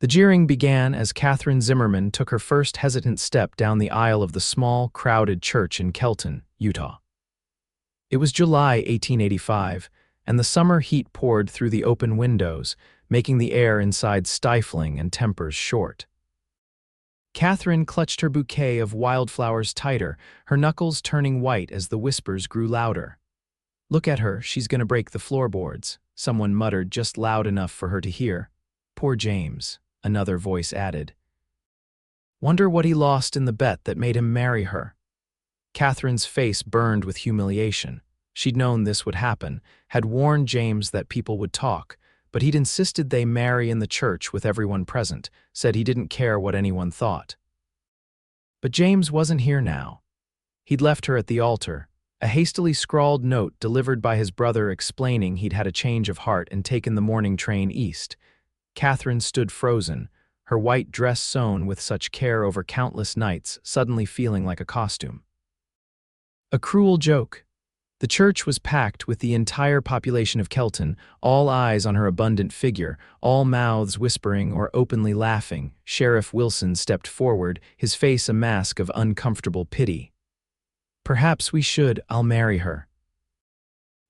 The jeering began as Catherine Zimmerman took her first hesitant step down the aisle of the small, crowded church in Kelton, Utah. It was July 1885, and the summer heat poured through the open windows, making the air inside stifling and tempers short. Catherine clutched her bouquet of wildflowers tighter, her knuckles turning white as the whispers grew louder. "Look at her, she's gonna break the floorboards," someone muttered just loud enough for her to hear. "Poor James," another voice added. "Wonder what he lost in the bet that made him marry her." Catherine's face burned with humiliation. She'd known this would happen, had warned James that people would talk, but he'd insisted they marry in the church with everyone present, said he didn't care what anyone thought. But James wasn't here now. He'd left her at the altar, a hastily scrawled note delivered by his brother explaining he'd had a change of heart and taken the morning train east. Catherine stood frozen, her white dress sewn with such care over countless nights, suddenly feeling like a costume. A cruel joke. The church was packed with the entire population of Kelton, all eyes on her abundant figure, all mouths whispering or openly laughing. Sheriff Wilson stepped forward, his face a mask of uncomfortable pity. "Perhaps we should, I'll marry her."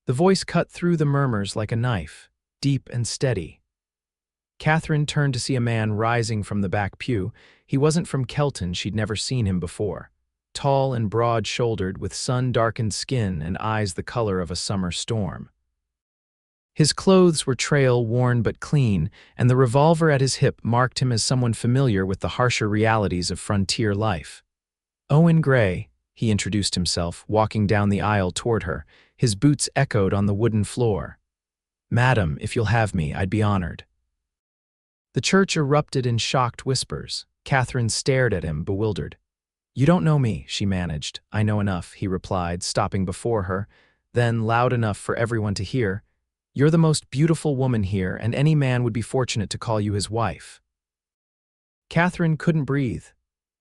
The voice cut through the murmurs like a knife, deep and steady. Catherine turned to see a man rising from the back pew. He wasn't from Kelton, she'd never seen him before. Tall and broad-shouldered, with sun-darkened skin and eyes the color of a summer storm. His clothes were trail-worn but clean, and the revolver at his hip marked him as someone familiar with the harsher realities of frontier life. "Owen Gray," he introduced himself, walking down the aisle toward her. His boots echoed on the wooden floor. "Madam, if you'll have me, I'd be honored." The church erupted in shocked whispers. Catherine stared at him, bewildered. "You don't know me," she managed. "I know enough," he replied, stopping before her. Then, loud enough for everyone to hear, "You're the most beautiful woman here, and any man would be fortunate to call you his wife." Catherine couldn't breathe.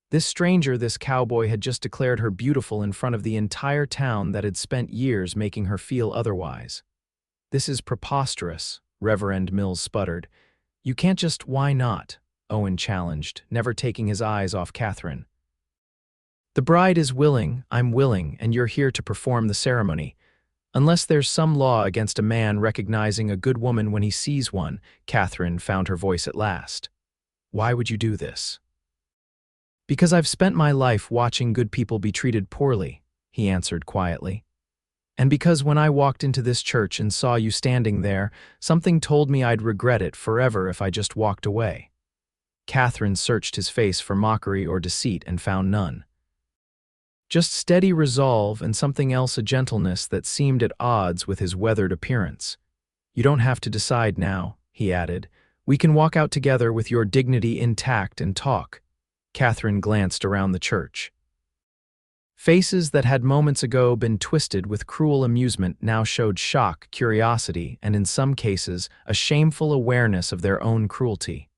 This stranger, this cowboy, had just declared her beautiful in front of the entire town that had spent years making her feel otherwise. "This is preposterous," Reverend Mills sputtered. "You can't just—" "Why not?" Owen challenged, never taking his eyes off Catherine. "The bride is willing, I'm willing, and you're here to perform the ceremony. Unless there's some law against a man recognizing a good woman when he sees one," Catherine found her voice at last. "Why would you do this?" "Because I've spent my life watching good people be treated poorly," he answered quietly. "And because when I walked into this church and saw you standing there, something told me I'd regret it forever if I just walked away." Catherine searched his face for mockery or deceit and found none. Just steady resolve and something else, a gentleness that seemed at odds with his weathered appearance. "You don't have to decide now," he added. "We can walk out together with your dignity intact and talk." Catherine glanced around the church. Faces that had moments ago been twisted with cruel amusement now showed shock, curiosity, and in some cases, a shameful awareness of their own cruelty.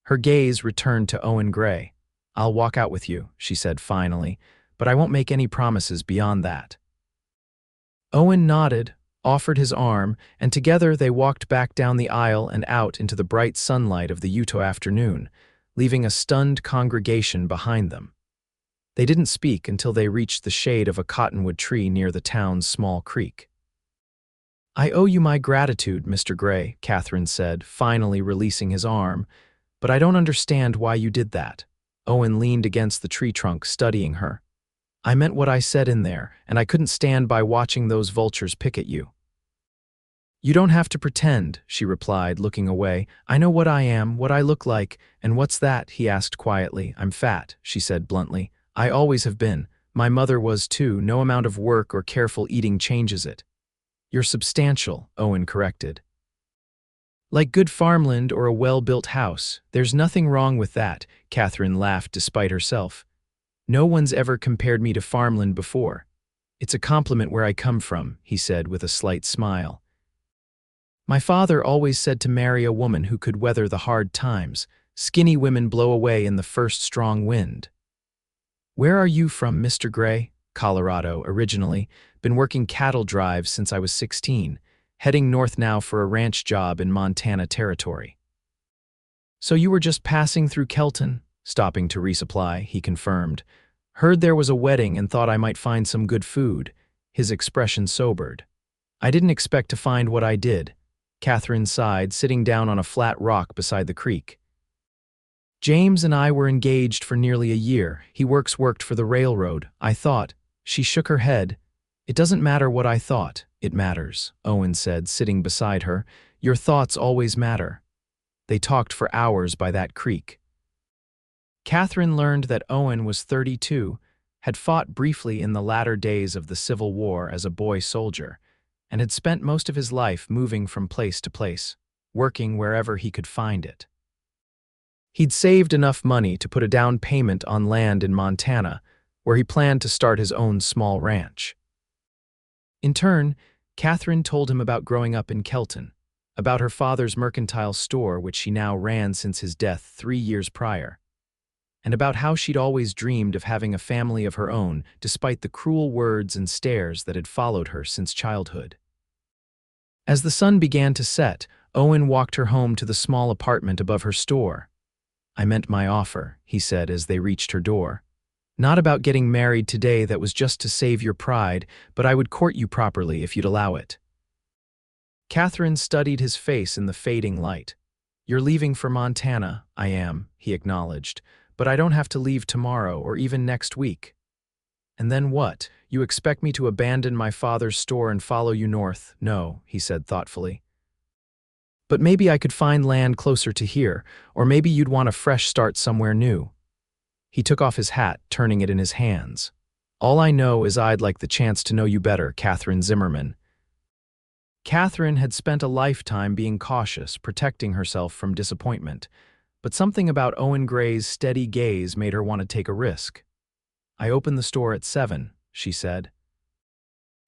Her gaze returned to Owen Gray. "I'll walk out with you," she said finally, "but I won't make any promises beyond that." Owen nodded, offered his arm, and together they walked back down the aisle and out into the bright sunlight of the Utah afternoon, leaving a stunned congregation behind them. They didn't speak until they reached the shade of a cottonwood tree near the town's small creek. "I owe you my gratitude, Mr. Gray," Catherine said, finally releasing his arm, "but I don't understand why you did that." Owen leaned against the tree trunk, studying her. "I meant what I said in there, and I couldn't stand by watching those vultures pick at you." "You don't have to pretend," she replied, looking away. "I know what I am, what I look like, and what's that?" he asked quietly. "I'm fat," she said bluntly. "I always have been. My mother was too. No amount of work or careful eating changes it." "You're substantial," Owen corrected. "Like good farmland or a well-built house. There's nothing wrong with that," Catherine laughed despite herself. "No one's ever compared me to farmland before." "It's a compliment where I come from," he said with a slight smile. "My father always said to marry a woman who could weather the hard times. Skinny women blow away in the first strong wind." "Where are you from, Mr. Gray?" "Colorado, originally. Been working cattle drives since I was 16. Heading north now for a ranch job in Montana Territory." "So you were just passing through Kelton?" Stopping to resupply, he confirmed. "Heard there was a wedding and thought I might find some good food." His expression sobered. "I didn't expect to find what I did." Catherine sighed, sitting down on a flat rock beside the creek. "James and I were engaged for nearly a year. He worked for the railroad. I thought." She shook her head. "It doesn't matter what I thought. It matters," Owen said, sitting beside her. "Your thoughts always matter." They talked for hours by that creek. Catherine learned that Owen was 32, had fought briefly in the latter days of the Civil War as a boy soldier, and had spent most of his life moving from place to place, working wherever he could find it. He'd saved enough money to put a down payment on land in Montana, where he planned to start his own small ranch. In turn, Catherine told him about growing up in Kelton, about her father's mercantile store which she now ran since his death 3 years prior, and about how she'd always dreamed of having a family of her own despite the cruel words and stares that had followed her since childhood. As the sun began to set, Owen walked her home to the small apartment above her store. "I meant my offer," he said as they reached her door. "Not about getting married today, that was just to save your pride, but I would court you properly if you'd allow it." Catherine studied his face in the fading light. "You're leaving for Montana." "I am," he acknowledged, "but I don't have to leave tomorrow or even next week." "And then what? You expect me to abandon my father's store and follow you north?" "No," he said thoughtfully. "But maybe I could find land closer to here, or maybe you'd want a fresh start somewhere new." He took off his hat, turning it in his hands. "All I know is I'd like the chance to know you better, Catherine Zimmerman." Catherine had spent a lifetime being cautious, protecting herself from disappointment, but something about Owen Gray's steady gaze made her want to take a risk. "I open the store at 7, she said.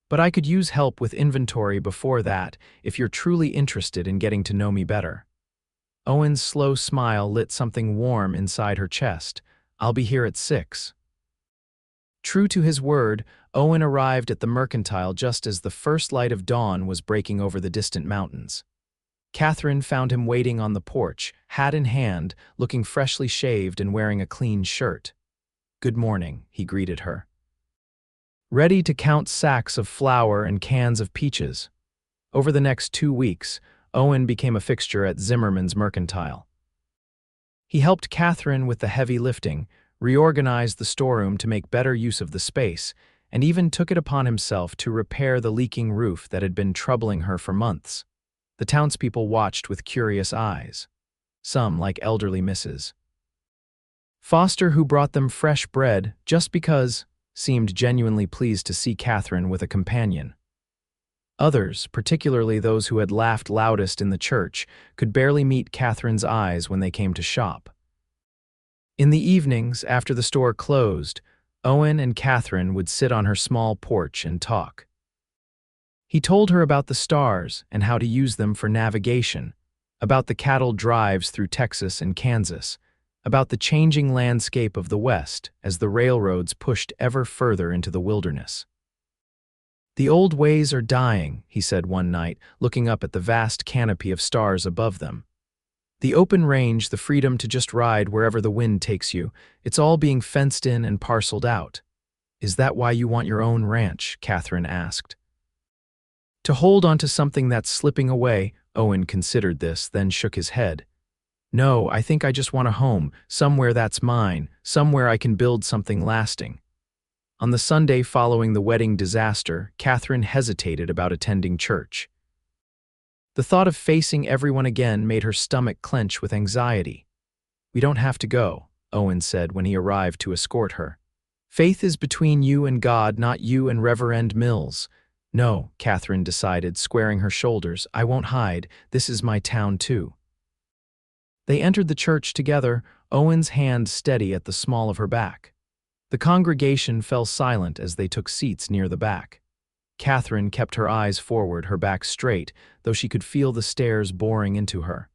"But I could use help with inventory before that if you're truly interested in getting to know me better." Owen's slow smile lit something warm inside her chest. "I'll be here at 6. True to his word, Owen arrived at the mercantile just as the first light of dawn was breaking over the distant mountains. Catherine found him waiting on the porch, hat in hand, looking freshly shaved and wearing a clean shirt. "Good morning," he greeted her. Ready to count sacks of flour and cans of peaches. Over the next 2 weeks, Owen became a fixture at Zimmerman's mercantile. He helped Catherine with the heavy lifting, reorganized the storeroom to make better use of the space, and even took it upon himself to repair the leaking roof that had been troubling her for months. The townspeople watched with curious eyes, some like elderly Mrs. Foster, who brought them fresh bread just because, seemed genuinely pleased to see Catherine with a companion. Others, particularly those who had laughed loudest in the church, could barely meet Catherine's eyes when they came to shop. In the evenings, after the store closed, Owen and Catherine would sit on her small porch and talk. He told her about the stars and how to use them for navigation, about the cattle drives through Texas and Kansas, about the changing landscape of the West as the railroads pushed ever further into the wilderness. "The old ways are dying," he said one night, looking up at the vast canopy of stars above them. "The open range, the freedom to just ride wherever the wind takes you, it's all being fenced in and parceled out." "Is that why you want your own ranch?" Catherine asked. "To hold onto something that's slipping away," Owen considered this, then shook his head. "No, I think I just want a home, somewhere that's mine, somewhere I can build something lasting." On the Sunday following the wedding disaster, Catherine hesitated about attending church. The thought of facing everyone again made her stomach clench with anxiety. "We don't have to go," Owen said when he arrived to escort her. "Faith is between you and God, not you and Reverend Mills." "No," Catherine decided, squaring her shoulders. "I won't hide. This is my town too." They entered the church together, Owen's hand steady at the small of her back. The congregation fell silent as they took seats near the back. Catherine kept her eyes forward, her back straight, though she could feel the stares boring into her.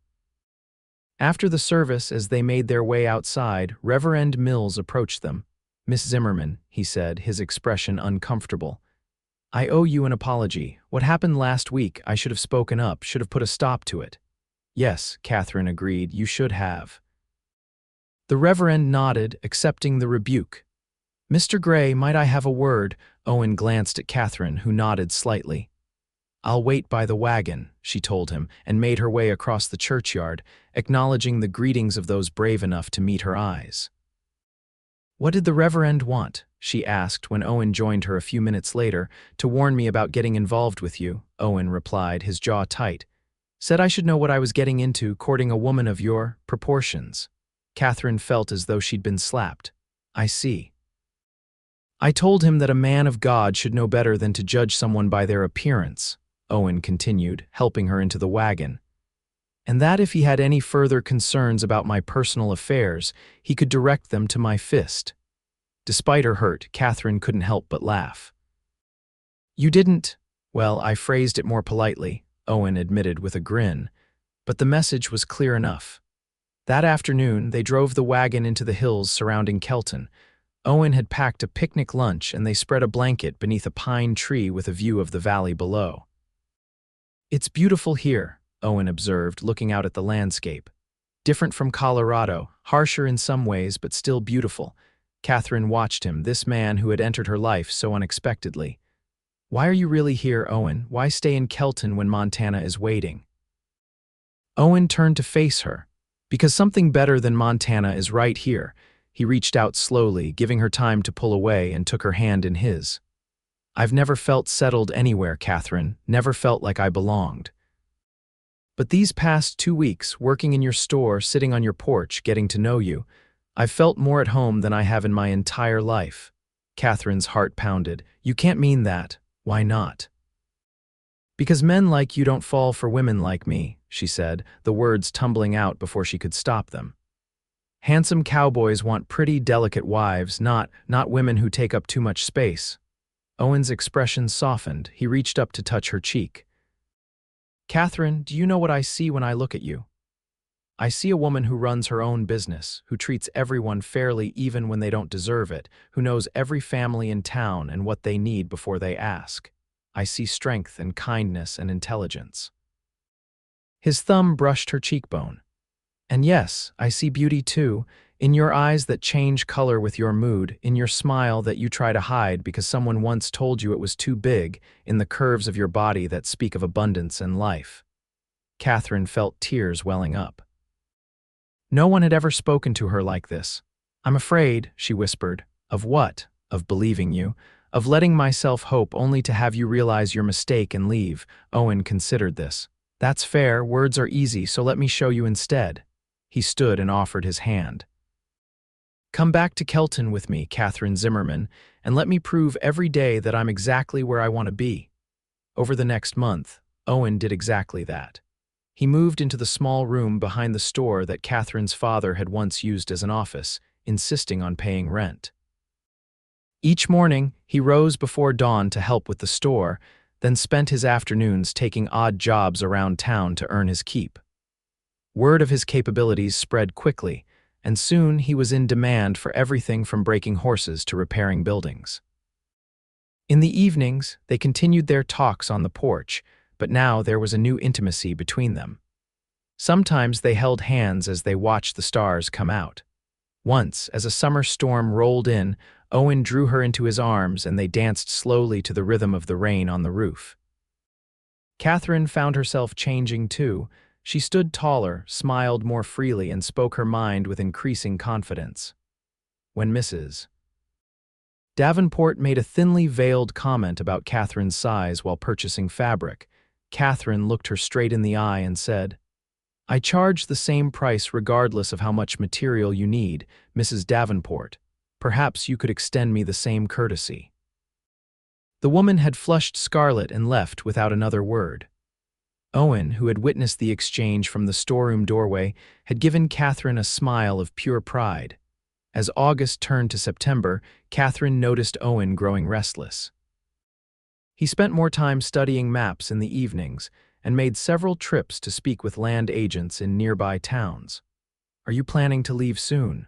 After the service, as they made their way outside, Reverend Mills approached them. "Miss Zimmerman," he said, his expression uncomfortable. "I owe you an apology. What happened last week, I should have spoken up, should have put a stop to it." Yes, Catherine agreed, you should have. The Reverend nodded, accepting the rebuke. Mr. Gray, might I have a word? Owen glanced at Catherine, who nodded slightly. I'll wait by the wagon, she told him, and made her way across the churchyard, acknowledging the greetings of those brave enough to meet her eyes. What did the Reverend want? She asked when Owen joined her a few minutes later. To warn me about getting involved with you, Owen replied, his jaw tight. Said I should know what I was getting into courting a woman of your proportions. Catherine felt as though she'd been slapped. I see. I told him that a man of God should know better than to judge someone by their appearance, Owen continued, helping her into the wagon. And that if he had any further concerns about my personal affairs, he could direct them to my fist. Despite her hurt, Catherine couldn't help but laugh. You didn't? Well, I phrased it more politely, Owen admitted with a grin, but the message was clear enough. That afternoon, they drove the wagon into the hills surrounding Kelton. Owen had packed a picnic lunch and they spread a blanket beneath a pine tree with a view of the valley below. It's beautiful here, Owen observed, looking out at the landscape. Different from Colorado, harsher in some ways but still beautiful. Catherine watched him, this man who had entered her life so unexpectedly. Why are you really here, Owen? Why stay in Kelton when Montana is waiting? Owen turned to face her. Because something better than Montana is right here. He reached out slowly, giving her time to pull away, and took her hand in his. I've never felt settled anywhere, Catherine, never felt like I belonged. But these past 2 weeks, working in your store, sitting on your porch, getting to know you, I've felt more at home than I have in my entire life. Catherine's heart pounded. You can't mean that. Why not? Because men like you don't fall for women like me, she said, the words tumbling out before she could stop them. Handsome cowboys want pretty, delicate wives, not women who take up too much space. Owen's expression softened. He reached up to touch her cheek. Catherine, do you know what I see when I look at you? I see a woman who runs her own business, who treats everyone fairly even when they don't deserve it, who knows every family in town and what they need before they ask. I see strength and kindness and intelligence. His thumb brushed her cheekbone. And yes, I see beauty too, in your eyes that change color with your mood, in your smile that you try to hide because someone once told you it was too big, in the curves of your body that speak of abundance and life. Catherine felt tears welling up. No one had ever spoken to her like this. I'm afraid, she whispered. Of what? Of believing you. Of letting myself hope only to have you realize your mistake and leave. Owen considered this. That's fair, words are easy, so let me show you instead. He stood and offered his hand. Come back to Kelton with me, Catherine Zimmerman, and let me prove every day that I'm exactly where I want to be. Over the next month, Owen did exactly that. He moved into the small room behind the store that Catherine's father had once used as an office, insisting on paying rent. Each morning, he rose before dawn to help with the store, then spent his afternoons taking odd jobs around town to earn his keep. Word of his capabilities spread quickly, and soon he was in demand for everything from breaking horses to repairing buildings. In the evenings, they continued their talks on the porch, but now there was a new intimacy between them. Sometimes they held hands as they watched the stars come out. Once, as a summer storm rolled in, Owen drew her into his arms and they danced slowly to the rhythm of the rain on the roof. Catherine found herself changing too. She stood taller, smiled more freely, and spoke her mind with increasing confidence. When Mrs. Davenport made a thinly veiled comment about Catherine's size while purchasing fabric, Catherine looked her straight in the eye and said, I charge the same price regardless of how much material you need, Mrs. Davenport. Perhaps you could extend me the same courtesy. The woman had flushed scarlet and left without another word. Owen, who had witnessed the exchange from the storeroom doorway, had given Catherine a smile of pure pride. As August turned to September, Catherine noticed Owen growing restless. He spent more time studying maps in the evenings and made several trips to speak with land agents in nearby towns. Are you planning to leave soon?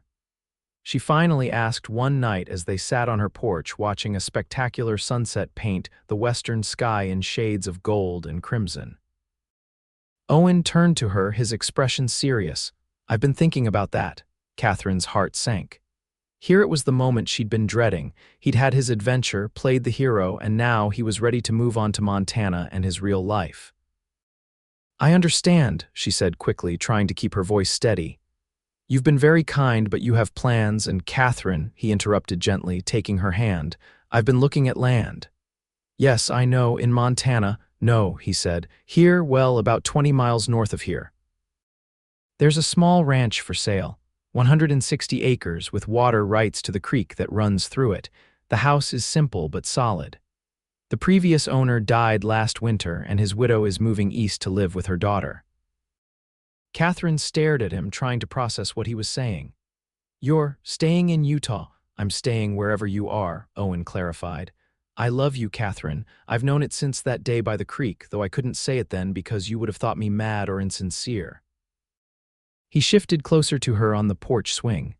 She finally asked one night as they sat on her porch watching a spectacular sunset paint the western sky in shades of gold and crimson. Owen turned to her, his expression serious. "I've been thinking about that." Catherine's heart sank. Here it was the moment she'd been dreading. He'd had his adventure, played the hero, and now he was ready to move on to Montana and his real life. "I understand," she said quickly, trying to keep her voice steady. "You've been very kind, but you have plans, and Catherine," he interrupted gently, taking her hand, "I've been looking at land." "Yes, I know, in Montana." "No," he said. "Here, well, about 20 miles north of here. There's a small ranch for sale, 160 acres with water rights to the creek that runs through it. The house is simple but solid. The previous owner died last winter, and his widow is moving east to live with her daughter." Catherine stared at him, trying to process what he was saying. "You're staying in Utah." "I'm staying wherever you are," Owen clarified. "I love you, Catherine. I've known it since that day by the creek, though I couldn't say it then because you would have thought me mad or insincere." He shifted closer to her on the porch swing.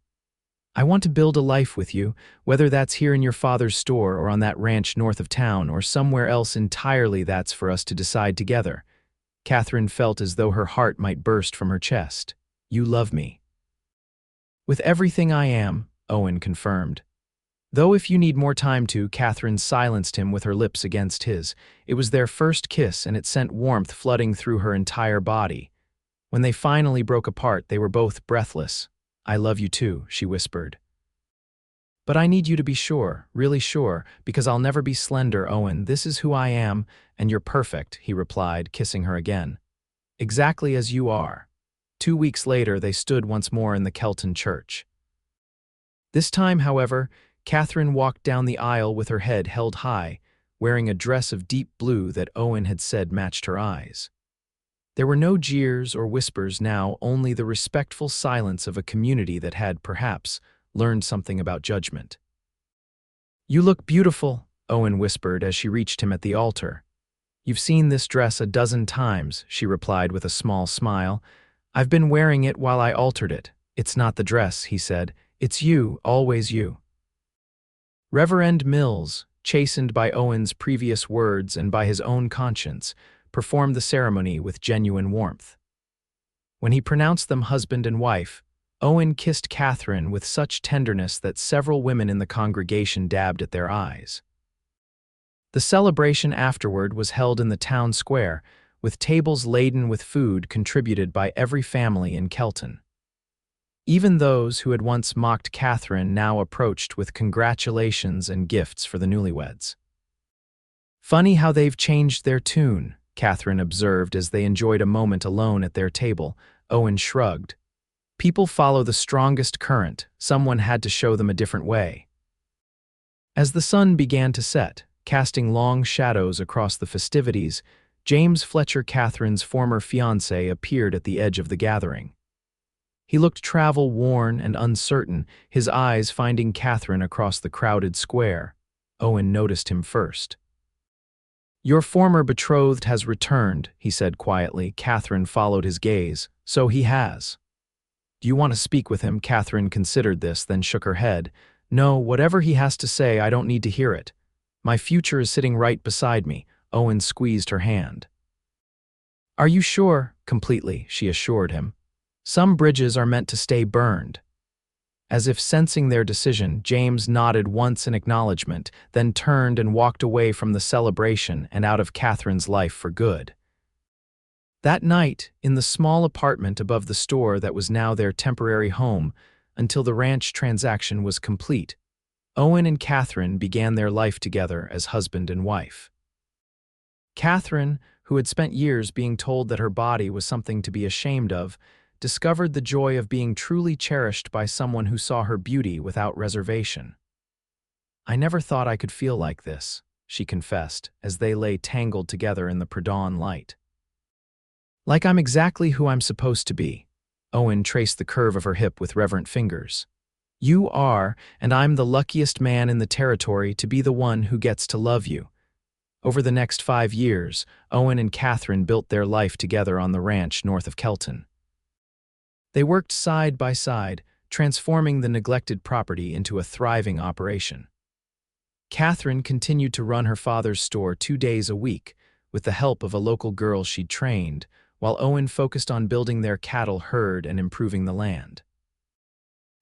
"I want to build a life with you, whether that's here in your father's store or on that ranch north of town or somewhere else entirely. That's for us to decide together." Catherine felt as though her heart might burst from her chest. "You love me." "With everything I am," Owen confirmed. Though if you need more time to, Catherine silenced him with her lips against his. It was their first kiss, and it sent warmth flooding through her entire body. When they finally broke apart, they were both breathless. "I love you too," she whispered. "But I need you to be sure, really sure, because I'll never be slender, Owen. This is who I am, and you're perfect," he replied, kissing her again. "Exactly as you are." 2 weeks later, they stood once more in the Kelton church. This time, however, Catherine walked down the aisle with her head held high, wearing a dress of deep blue that Owen had said matched her eyes. There were no jeers or whispers now, only the respectful silence of a community that had, perhaps, learned something about judgment. "You look beautiful," Owen whispered as she reached him at the altar. "You've seen this dress a dozen times," she replied with a small smile. "I've been wearing it while I altered it." "It's not the dress," he said. "It's you, always you." Reverend Mills, chastened by Owen's previous words and by his own conscience, performed the ceremony with genuine warmth. When he pronounced them husband and wife, Owen kissed Catherine with such tenderness that several women in the congregation dabbed at their eyes. The celebration afterward was held in the town square, with tables laden with food contributed by every family in Kelton. Even those who had once mocked Catherine now approached with congratulations and gifts for the newlyweds. "Funny how they've changed their tune," Catherine observed as they enjoyed a moment alone at their table. Owen shrugged. "People follow the strongest current. Someone had to show them a different way." As the sun began to set, casting long shadows across the festivities, James Fletcher, Catherine's former fiancé, appeared at the edge of the gathering. He looked travel-worn and uncertain, his eyes finding Catherine across the crowded square. Owen noticed him first. "Your former betrothed has returned," he said quietly. Catherine followed his gaze. "So he has." "Do you want to speak with him?" Catherine considered this, then shook her head. "No, whatever he has to say, I don't need to hear it. My future is sitting right beside me." Owen squeezed her hand. "Are you sure?" "Completely," she assured him. "Some bridges are meant to stay burned." As if sensing their decision, James nodded once in acknowledgement, then turned and walked away from the celebration and out of Catherine's life for good. That night, in the small apartment above the store that was now their temporary home, until the ranch transaction was complete, Owen and Catherine began their life together as husband and wife. Catherine, who had spent years being told that her body was something to be ashamed of, discovered the joy of being truly cherished by someone who saw her beauty without reservation. "I never thought I could feel like this," she confessed, as they lay tangled together in the pre-dawn light. "Like I'm exactly who I'm supposed to be." Owen traced the curve of her hip with reverent fingers. "You are, and I'm the luckiest man in the territory to be the one who gets to love you." Over the next 5 years, Owen and Catherine built their life together on the ranch north of Kelton. They worked side by side, transforming the neglected property into a thriving operation. Catherine continued to run her father's store 2 days a week, with the help of a local girl she'd trained, while Owen focused on building their cattle herd and improving the land.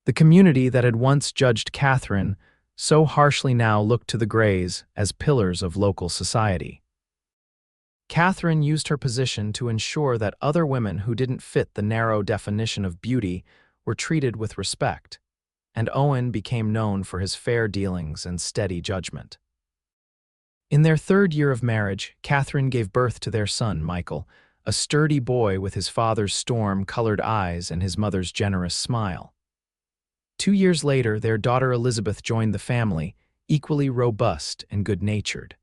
The community that had once judged Catherine so harshly now looked to the Grays as pillars of local society. Catherine used her position to ensure that other women who didn't fit the narrow definition of beauty were treated with respect, and Owen became known for his fair dealings and steady judgment. In their third year of marriage, Catherine gave birth to their son, Michael, a sturdy boy with his father's storm-colored eyes and his mother's generous smile. 2 years later, their daughter Elizabeth joined the family, equally robust and good-natured.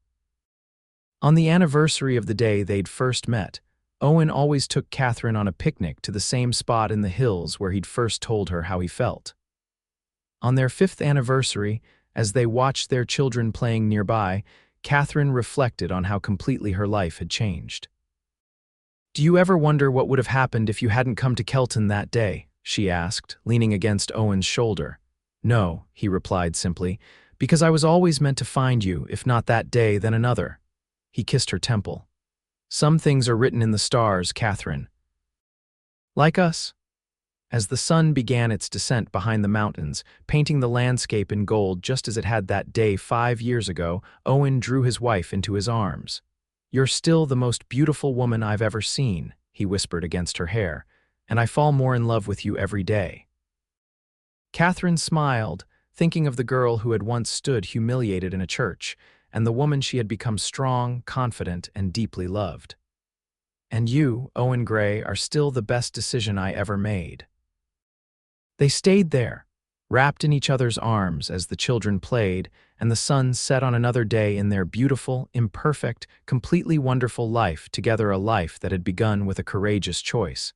On the anniversary of the day they'd first met, Owen always took Catherine on a picnic to the same spot in the hills where he'd first told her how he felt. On their 5th anniversary, as they watched their children playing nearby, Catherine reflected on how completely her life had changed. "Do you ever wonder what would have happened if you hadn't come to Kelton that day?" she asked, leaning against Owen's shoulder. "No," he replied simply, "because I was always meant to find you, if not that day, then another." He kissed her temple. "Some things are written in the stars, Catherine." Like us. As the sun began its descent behind the mountains, painting the landscape in gold just as it had that day 5 years ago, Owen drew his wife into his arms. "You're still the most beautiful woman I've ever seen," he whispered against her hair, "and I fall more in love with you every day." Catherine smiled, thinking of the girl who had once stood humiliated in a church, and the woman she had become strong, confident, and deeply loved. "And you, Owen Gray, are still the best decision I ever made." They stayed there, wrapped in each other's arms as the children played, and the sun set on another day in their beautiful, imperfect, completely wonderful life together, a life that had begun with a courageous choice,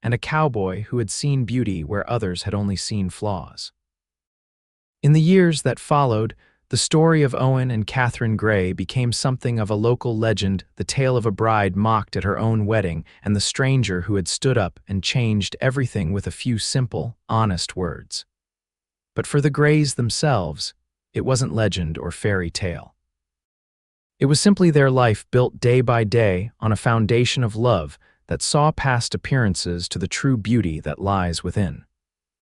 and a cowboy who had seen beauty where others had only seen flaws. In the years that followed, the story of Owen and Catherine Gray became something of a local legend, the tale of a bride mocked at her own wedding and the stranger who had stood up and changed everything with a few simple, honest words. But for the Grays themselves, it wasn't legend or fairy tale. It was simply their life built day by day on a foundation of love that saw past appearances to the true beauty that lies within.